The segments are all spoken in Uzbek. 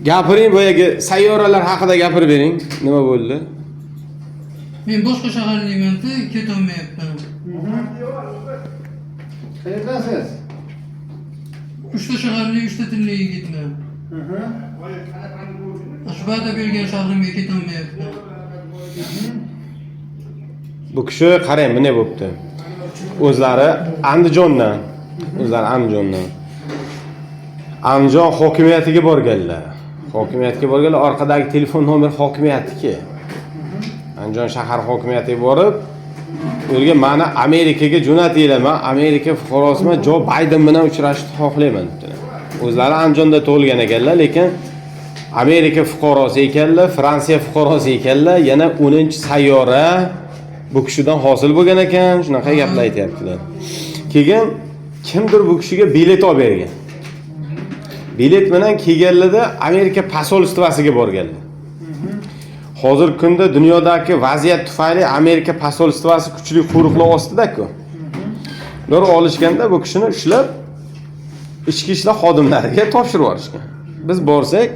Gapiring boyagi sayyoralar haqida gapirib bering. Nima bo'ldi? Men boshqa shaharlikman-da, ketolmayapman. Qayerdasiz? 3 ta shaharlik, 3 ta tilli yigitman. Shu va'da bergan shahrimga ketolmayapman. Bu kishi qarang, bunday bo'pti. O'zlari Andijondan. Andijon hokimiyatiga borganlar. Orqadagi telefon nomer hokimiyatniki. Andijon shahar hokimiyatiga borib, ularga meni Amerikaga jo'natinglar, men Amerika fuqarosiman, Jo Bayden bilan uchrashishni xohlayman dedilar. O'zlari Andijonda tug'ilgan ekanlar, lekin Amerika fuqarosi ekanlar, Fransiya fuqarosi ekanlar, yana 10-sayyora bu kishidan hosil bo'lgan ekan, shunaqa gaplar aytayaptilar. Keyin kimdir bu kishiga bilet olib bergan. Bilet bilan kelganlarda Amerika posolstvosiga borganlar. Hozirgi kunda dunyodagi vaziyat tufayli Amerika posolstvosi kuchli qo'riqlov ostida-ku. Ular olishganda bu kishini ushlab ichki ishlar xodimlariga topshirib yuborishgan. Biz borsak,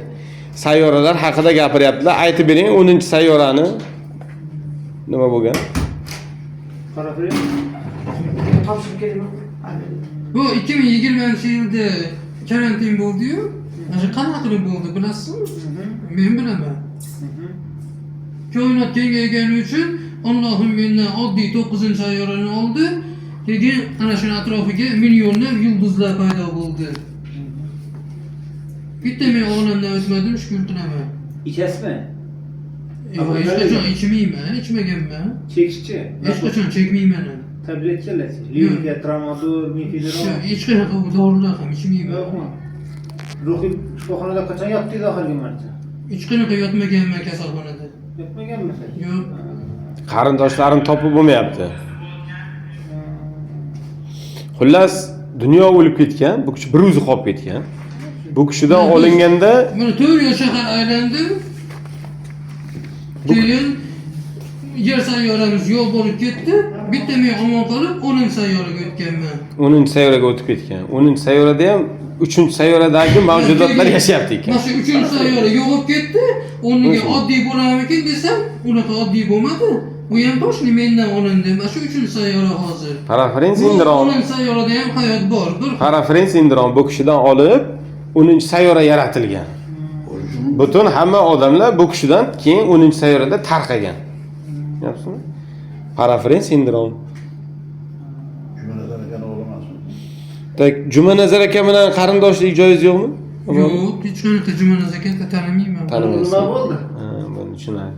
sayyoralar haqida gapiryaptilar. Aytib bering, 10-sayyorani nima bo'lgan? Qarab bering. Topshirib keling. Bu 2020-yilda karantin bo'ldi-yu. Mana qanaqa qilib bo'ldi, bilasizmi? Men bilaman. Koinot kengaygani uchun Allohim mendan oddiy 9-sayyorani oldi. Keyin ana shu atrofiga millionlab yulduzlar paydo bo'ldi. Bitta men olamdan o'tmadim, shukr qilaman. Ichasizmi? Yo'q, hech qachon ichmayman, ichmaganman. Chekishchi. Hech qachon chekmayman. Tabletchalar, Lyurika, Tramadol, Mifidron. Hech qanaqa dorilar ham ichmayman. Yo'qmi? Ruhiy shifoxonada qachon yotdingiz oxirgi marta? Hech qanaqa yotmaganman kasalxonada. Yotmaganmisiz? Yo'q. Qarindoshlarim topib bo'lmayapti. Xullas, dunyo o'lib ketgan, bu kishi bir o'zi qolib ketgan. Bu kishidan olinganda Mana 4 shahar aylandim. Keyin yer sayyoramiz yo'q bo'lib ketdi. Bitta men omon qolib, 10-sayyoraga o'tganman. 10-sayyoraga o'tib ketgan. 10-sayyorada ham 3-sayyoradagi mavjudotlar yashayapti ekan. Mana shu 3-sayyora yo'q bo'lib ketdi. O'rniga oddiy bo'larmikin desam, unaqa oddiy bo'lmadi. Bu ham toshni mendan olindi. Mana shu 3-sayyora hozir. Paraferin sindrom. 10-sayyorada ham hayot bor. Paraferin sindrom bu kishidan olib 10-sayyora yaratilgan. Butun hamma odamlar bu kishidan keyin 10-sayyorada tarqagan. Yapsizmi? Paraferin sindrom. Jumanazar aka o'g'li emasmi? Tak, Jumanazar aka bilan qarindoshlik joyiz yo'qmi? Yo'q, hech qanaqa Jumanazar aka tanimayman. Tanimaysiz. Nima bo'ldi? Ha, buni tushunadi.